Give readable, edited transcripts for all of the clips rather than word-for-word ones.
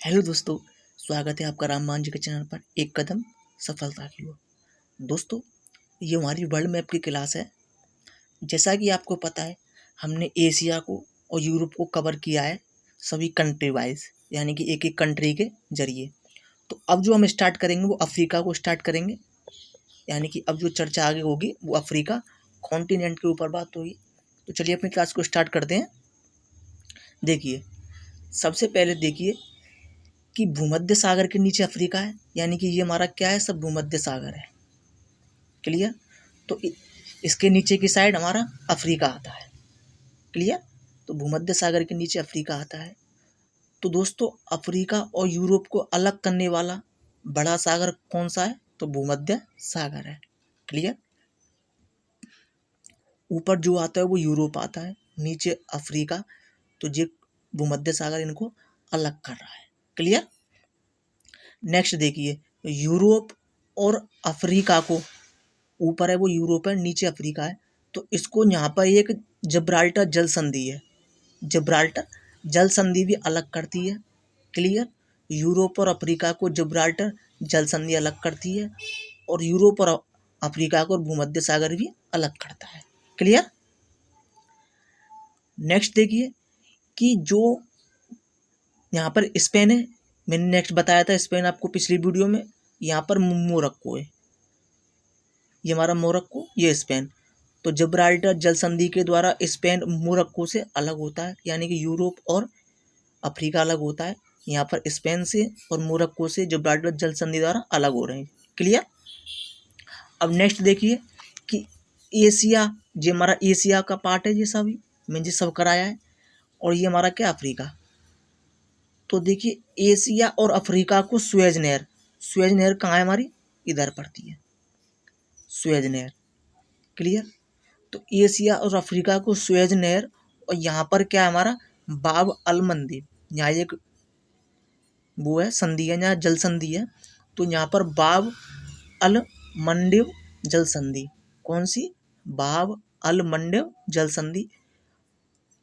Hello दोस्तों, स्वागत है आपका राममान जी के चैनल पर एक कदम सफलता की ओर। दोस्तों, ये हमारी वर्ल्ड मैप की क्लास है। जैसा कि आपको पता है, हमने एशिया को और यूरोप को कवर किया है सभी कंट्री वाइज, यानी कि एक एक कंट्री के जरिए। तो अब जो हम स्टार्ट करेंगे वो अफ्रीका को स्टार्ट करेंगे, यानी कि अब जो चर्चा आगे होगी वो अफ्रीका कॉन्टिनेंट के ऊपर बात होगी। तो चलिए अपनी क्लास को स्टार्ट करते हैं। देखिए, सबसे पहले देखिए कि भूमध्य सागर के नीचे अफ्रीका है, यानी कि ये हमारा क्या है, सब भूमध्य सागर है। क्लियर। तो इसके नीचे की साइड हमारा अफ्रीका आता है। क्लियर। तो भूमध्य सागर के नीचे अफ्रीका आता है। तो दोस्तों, अफ्रीका और यूरोप को अलग करने वाला बड़ा सागर कौन सा है, तो भूमध्य सागर है। क्लियर। ऊपर जो आता है वो यूरोप आता है, नीचे अफ्रीका। तो ये भूमध्य सागर इनको अलग कर रहा है। क्लियर। नेक्स्ट देखिए, यूरोप और अफ्रीका को, ऊपर है वो यूरोप है, नीचे अफ्रीका है, तो इसको यहाँ पर एक जिब्राल्टर जल संधि है, जिब्राल्टर जल संधि भी अलग करती है। क्लियर। यूरोप और अफ्रीका को जिब्राल्टर जल संधि अलग करती है, और यूरोप और अफ्रीका को भूमध्य सागर भी अलग करता है। क्लियर। नेक्स्ट देखिए कि जो यहाँ पर स्पेन है, मैंने नेक्स्ट बताया था स्पेन आपको पिछली वीडियो में। यहाँ पर मोरक्को है, ये हमारा मोरक्को, ये स्पेन। तो जिब्राल्टर जल संधि के द्वारा स्पेन मोरक्को से अलग होता है, यानी कि यूरोप और अफ्रीका अलग होता है। यहाँ पर स्पेन से और मोरक्को से जिब्राल्टर जल संधि द्वारा अलग हो रहे हैं। क्लियर। अब नेक्स्ट देखिए कि एशिया, ये हमारा एशिया का पार्ट है, ये सभी मैंने सब कराया है, और ये हमारा क्या, अफ्रीका। तो देखिए एशिया और अफ्रीका को सुएज नहर, सुएज नहर कहाँ है हमारी, इधर पड़ती है, सुएज नहर। क्लियर। तो एशिया और अफ्रीका को सुएज नहर, और यहाँ पर क्या है हमारा, बाब अल मंदीब, यहाँ एक वो है संधि है, यहाँ जल संधि है। तो यहाँ पर बाब अल मंडीब जल संधि, कौन सी, बाब अल मंडीब जल संधि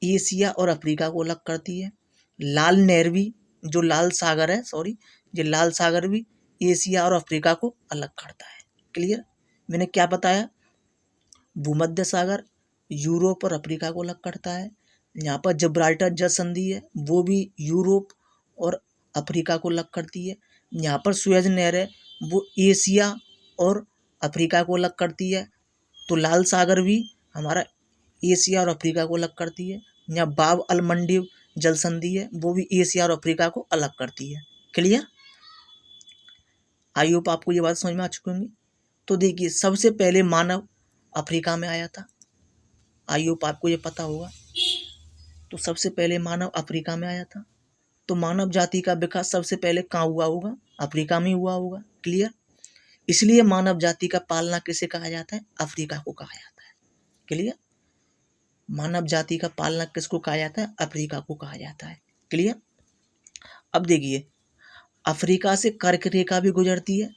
एशिया और अफ्रीका को अलग करती है। लाल नहर भी, जो लाल सागर है, सॉरी, ये लाल सागर भी एशिया और अफ्रीका को अलग करता है। क्लियर। मैंने क्या बताया, भूमध्य सागर यूरोप और अफ्रीका को अलग करता है। यहाँ पर जिब्राल्टर जल संधि है, वो भी यूरोप और अफ्रीका को अलग करती है। यहाँ पर सुएज नहर है, वो एशिया और अफ्रीका को अलग करती है। तो लाल सागर भी हमारा एशिया और अफ्रीका को अलग करती है। यहाँ बाब अल मंडीब जल संधि है, वो भी एशिया और अफ्रीका को अलग करती है। क्लियर। आई होप आपको ये बात समझ में आ चुकी होंगी। तो देखिए, सबसे पहले मानव अफ्रीका में आया था, आई होप आपको ये पता होगा। तो सबसे पहले मानव अफ्रीका में आया था। तो मानव जाति का विकास सबसे पहले कहाँ हुआ होगा, अफ्रीका में हुआ होगा। क्लियर। इसलिए मानव जाति का पालना किसे कहा जाता है, अफ्रीका को कहा जाता है। क्लियर। मानव जाति का पालना किसको कहा जाता है, अफ्रीका को कहा जाता है। क्लियर। अब देखिए, अफ्रीका से कर्क रेखा भी गुजरती है,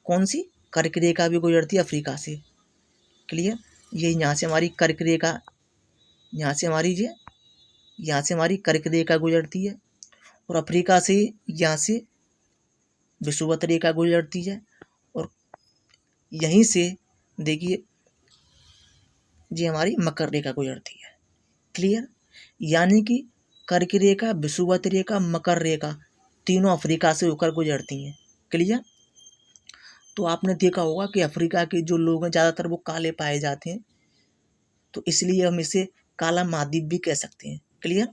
कौन सी, कर्क रेखा भी गुजरती है अफ्रीका से। क्लियर। ये यहाँ से हमारी कर्क रेखा, यहाँ से हमारी ये, यहाँ से हमारी कर्क रेखा गुजरती है, और अफ्रीका से यहाँ से विषुवत रेखा गुजरती है, और यहीं से देखिए ये हमारी मकर रेखा गुजरती है। क्लियर। यानी कि कर्क रेखा, विषुवत रेखा, मकर रेखा, तीनों अफ्रीका से होकर गुजरती हैं। क्लियर। तो आपने देखा होगा कि अफ्रीका के जो लोग हैं ज़्यादातर वो काले पाए जाते हैं, तो इसलिए हम इसे काला महाद्वीप भी कह सकते हैं। क्लियर।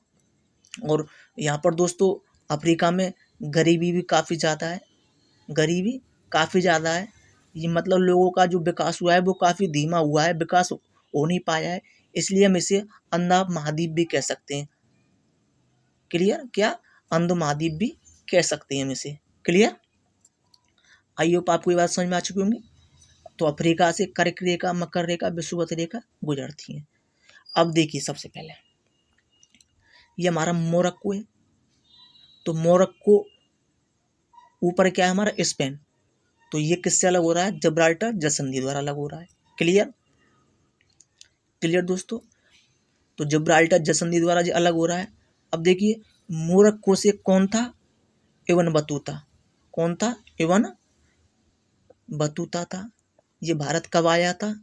और यहाँ पर दोस्तों अफ्रीका में गरीबी भी काफ़ी ज़्यादा है, गरीबी काफ़ी ज़्यादा है। ये मतलब लोगों का जो विकास हुआ है वो काफ़ी धीमा हुआ है, विकास हो नहीं पाया है, इसलिए हम इसे अंधा महाद्वीप भी कह सकते हैं। क्लियर। क्या, अंध महाद्वीप भी कह सकते हैं हम इसे। क्लियर। आई होप आपको ये बात समझ में आ चुकी होंगी। तो अफ्रीका से कर्क रेखा, मकर रेखा, विषुवत रेखा गुजरती हैं। अब देखिए, सबसे पहले ये हमारा मोरक्को है। तो मोरक्को ऊपर क्या है हमारा, स्पेन। तो ये किससे अलग हो रहा है, जिब्राल्टर जल संधि द्वारा अलग हो रहा है। क्लियर। क्लियर दोस्तों। तो जिब्राल्टर जल संधि द्वारा जो अलग हो रहा है। अब देखिए, मोरक्को से कौन था, इब्न बतूता। कौन था? इब्न बतूता था। ये भारत कब आया था?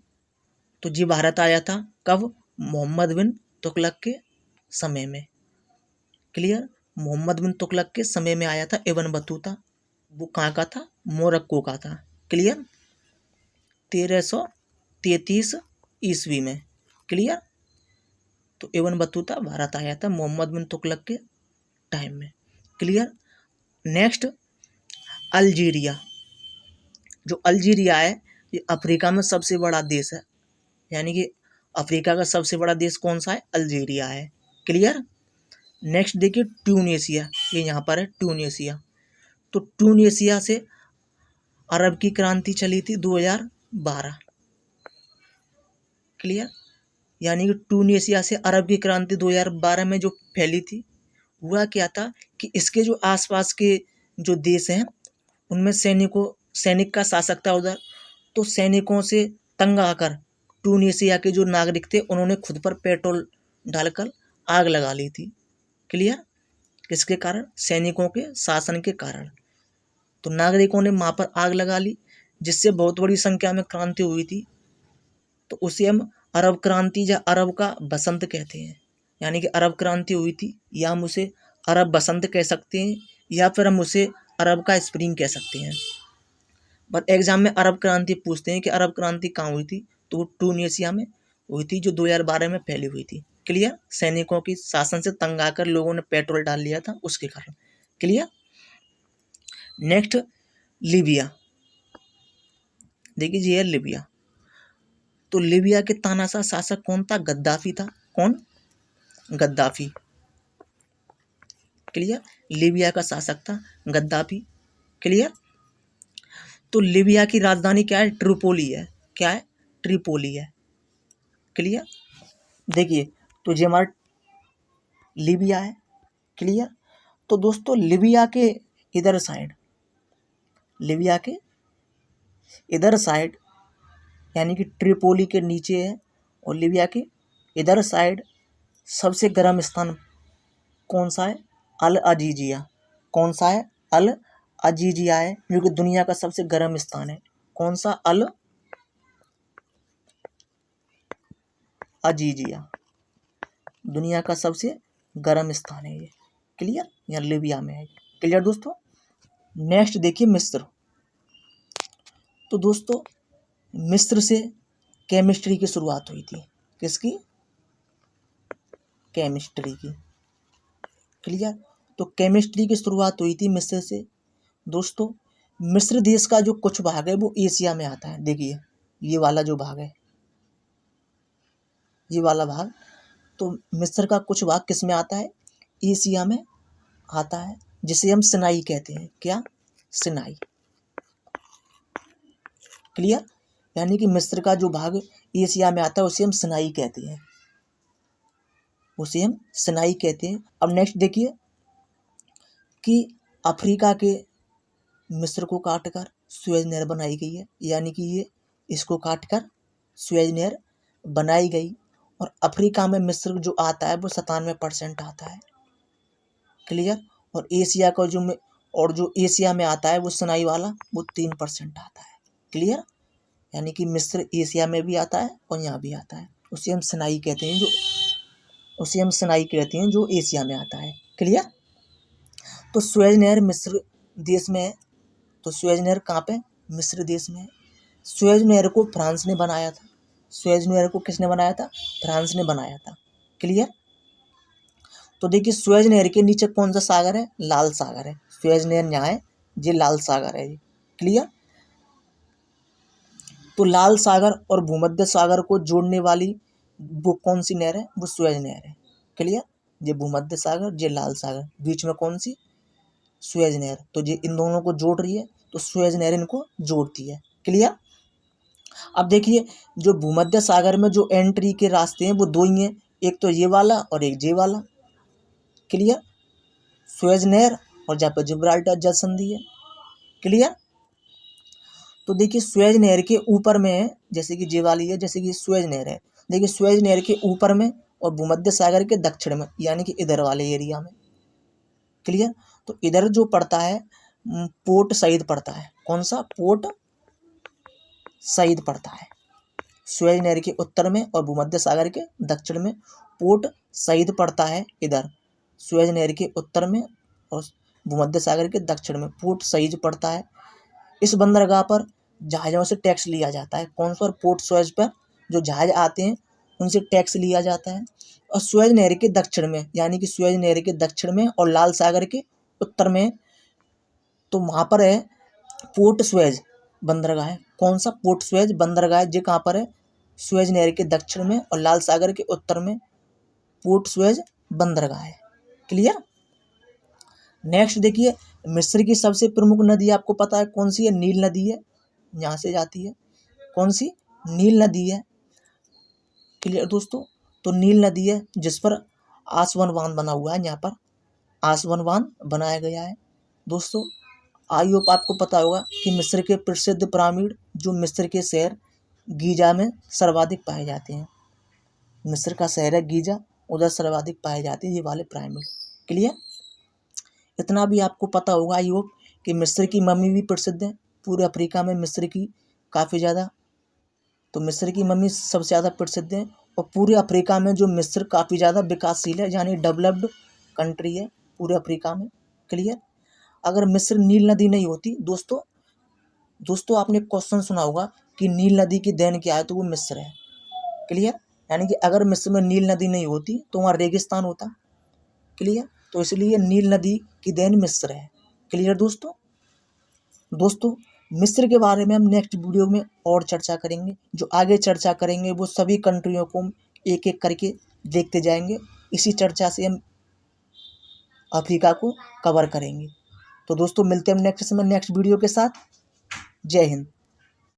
तो ये भारत आया था कब? मोहम्मद बिन तुगलक के समय में। क्लियर? मोहम्मद बिन तुगलक के समय में आया था इब्न बतूता। वो कहाँ का था? मोरक्को का था। क्लियर? 1333 ईस्वी में। क्लियर? तो इब्न बतूता भारत आया था मोहम्मद बिन तुगलक के टाइम में। क्लियर? Next, Algeria. जो अल्जीरिया है ये अफ्रीका में सबसे बड़ा देश है, यानी कि अफ्रीका का सबसे बड़ा देश कौन सा है? अल्जीरिया है। क्लियर? नेक्स्ट देखिए ट्यूनीशिया, ये यहाँ पर है ट्यूनीशिया। तो ट्यूनीशिया से अरब की क्रांति चली थी 2012। क्लियर? यानी कि ट्यूनीशिया से अरब की क्रांति 2012 में जो फैली थी, हुआ क्या था कि इसके जो आसपास के जो देश हैं उनमें सैनिक का शासक था उधर, तो सैनिकों से तंग आकर ट्यूनीशिया के जो नागरिक थे उन्होंने खुद पर पेट्रोल डालकर आग लगा ली थी। क्लियर? किसके कारण? सैनिकों के शासन के कारण। तो नागरिकों ने वहाँ पर आग लगा ली, जिससे बहुत बड़ी संख्या में क्रांति हुई थी। तो उसे हम अरब क्रांति या अरब का बसंत कहते हैं। यानी कि अरब क्रांति हुई थी, या हम उसे अरब बसंत कह सकते हैं, या फिर हम उसे अरब का स्प्रिंग कह सकते हैं। पर एग्जाम में अरब क्रांति पूछते हैं कि अरब क्रांति कहाँ हुई थी, तो वो ट्यूनीशिया में हुई थी, जो 2012 में फैली हुई थी। क्लियर? सैनिकों की शासन से तंग आकर लोगों ने पेट्रोल डाल लिया था, उसके कारण। क्लियर? Next, Libya. देखिए ये है लीबिया। तो लीबिया के तानाशाह शासक कौन था? गद्दाफी था। कौन? गद्दाफी। क्लियर? लीबिया का शासक था गद्दाफी। क्लियर? तो लीबिया की राजधानी क्या है? ट्रिपोली है। क्या है? ट्रिपोली है। क्लियर? देखिए, तो ये हमारा लीबिया है। क्लियर? तो दोस्तों लीबिया के इधर साइड, लीबिया के इधर साइड यानी कि ट्रिपोली के नीचे है, और लीबिया के इधर साइड सबसे गर्म स्थान कौन सा है? अल अजीजिया। कौन सा है? अल अजीजिया है, जो कि दुनिया का सबसे गर्म स्थान है। कौन सा? अल अजीजिया दुनिया का सबसे गर्म स्थान है ये। क्लियर? यहाँ लीबिया में है। क्लियर दोस्तों? नेक्स्ट देखिए मिस्र। तो दोस्तों मिस्र से केमिस्ट्री की शुरुआत हुई थी। किसकी? केमिस्ट्री की। क्लियर? तो केमिस्ट्री की शुरुआत हुई थी मिस्र से। दोस्तों मिस्र देश का जो कुछ भाग है वो एशिया में आता है। देखिए ये वाला जो भाग है, ये वाला भाग, तो मिस्र का कुछ भाग किस में आता है? एशिया में आता है, जिसे हम सिनाई कहते हैं। क्या? सिनाई। क्लियर? यानी कि मिस्र का जो भाग एशिया में आता है उसे हम सिनाई कहते हैं, उसे हम सिनाई कहते हैं। अब नेक्स्ट देखिए कि अफ्रीका के मिस्र को काटकर सुएज नहर बनाई गई है, यानी कि ये इसको काटकर सुएज नहर बनाई गई, और अफ्रीका में मिस्र जो आता है वो 97% आता है। क्लियर? और एशिया का जो एशिया में आता है वो सिनाई वाला वो 3% आता है। क्लियर? यानी कि मिस्र एशिया में भी आता है और यहाँ भी आता है, उसे हम सिनाई कहते हैं, जो एशिया में आता है। क्लियर? तो सुएज नहर मिस्र देश में है। तो सुएज नहर कहाँ पे? मिस्र देश में है। सुएज नहर को फ्रांस ने बनाया था। सुएज नहर को किसने बनाया था? फ्रांस ने बनाया था। क्लियर? तो देखिए सुएज नहर के नीचे कौन सा सागर है? लाल सागर है। सुएज नहर यहाँ है, ये लाल सागर है। क्लियर? तो लाल सागर और भूमध्य सागर को जोड़ने वाली वो कौन सी नहर है? वो सुएज नहर है। क्लियर? ये भूमध्य सागर, ये लाल सागर, बीच में कौन सी? सुएज नहर। तो ये इन दोनों को जोड़ रही है, तो सुएज नहर इनको जोड़ती है। क्लियर? अब देखिए जो भूमध्य सागर में जो एंट्री के रास्ते हैं वो दो ही हैं, एक तो ये वाला और एक ये वाला। क्लियर? सुएज नहर और जहाँ पर जिब्राल्टर जल संधि है। क्लियर? तो देखिए सुएज नहर के ऊपर में है, जैसे कि ये वाली है, जैसे कि सुएज नहर है। देखिए सुएज नहर के ऊपर में और भूमध्य सागर के दक्षिण में, यानी कि इधर वाले एरिया में। क्लियर? तो इधर जो पड़ता है पोर्ट सईद पड़ता है। कौन सा? पोर्ट सईद पड़ता है सुएज नहर के उत्तर में और भूमध्य सागर के दक्षिण में। पोर्ट सईद पड़ता है इधर सुएज नहर के उत्तर में और भूमध्य सागर के दक्षिण में पोर्ट सईद पड़ता है। इस बंदरगाह पर जहाज़ों से टैक्स लिया जाता है। कौन सा? पोर्ट सुएज पर जो जहाज आते हैं उनसे टैक्स लिया जाता है। और सुएज नहर के दक्षिण में, यानी कि सुएज नहर के दक्षिण में और लाल सागर के उत्तर में, तो वहाँ पर है पोर्ट सुएज बंदरगाह है। कौन सा? पोर्ट सुएज बंदरगाह है। जो कहाँ पर है? सुएज नहर के दक्षिण में और लाल सागर के उत्तर में पोर्ट सुएज बंदरगाह है। क्लियर? नेक्स्ट देखिए, मिस्र की सबसे प्रमुख नदी आपको पता है कौन सी है? नील नदी है, यहाँ से जाती है। कौन सी? नील नदी है। क्लियर दोस्तों? तो नील नदी है जिस पर आसवन बांध बना हुआ है। यहाँ पर आसवन बांध बनाया गया है। दोस्तों आई होप आपको पता होगा कि मिस्र के प्रसिद्ध पिरामिड जो मिस्र के शहर गीजा में सर्वाधिक पाए जाते हैं। मिस्र का शहर है गीजा, उधर सर्वाधिक पाए जाते हैं ये वाले पिरामिड। क्लियर? इतना भी आपको पता होगा आई होप कि मिस्र की मम्मी भी प्रसिद्ध है। पूरे अफ्रीका में मिस्र की काफ़ी ज़्यादा, तो मिस्र की मम्मी सबसे ज़्यादा प्रसिद्ध है। और पूरे अफ्रीका में जो मिस्र काफ़ी ज़्यादा विकासशील है, यानी डेवलप्ड कंट्री है पूरे अफ्रीका में। क्लियर? अगर मिस्र नील नदी नहीं होती दोस्तों आपने क्वेश्चन सुना होगा कि नील नदी की देन क्या है, तो वो मिस्र है। क्लियर? यानी कि अगर मिस्र में नील नदी नहीं होती तो वहाँ रेगिस्तान होता। क्लियर? तो इसलिए नील नदी की देन मिस्र है। क्लियर दोस्तों मिस्र के बारे में हम नेक्स्ट वीडियो में और चर्चा करेंगे। जो आगे चर्चा करेंगे वो सभी कंट्रियों को एक एक करके देखते जाएंगे। इसी चर्चा से हम अफ्रीका को कवर करेंगे। तो दोस्तों मिलते हैं हम नेक्स्ट वीडियो के साथ। जय हिंद।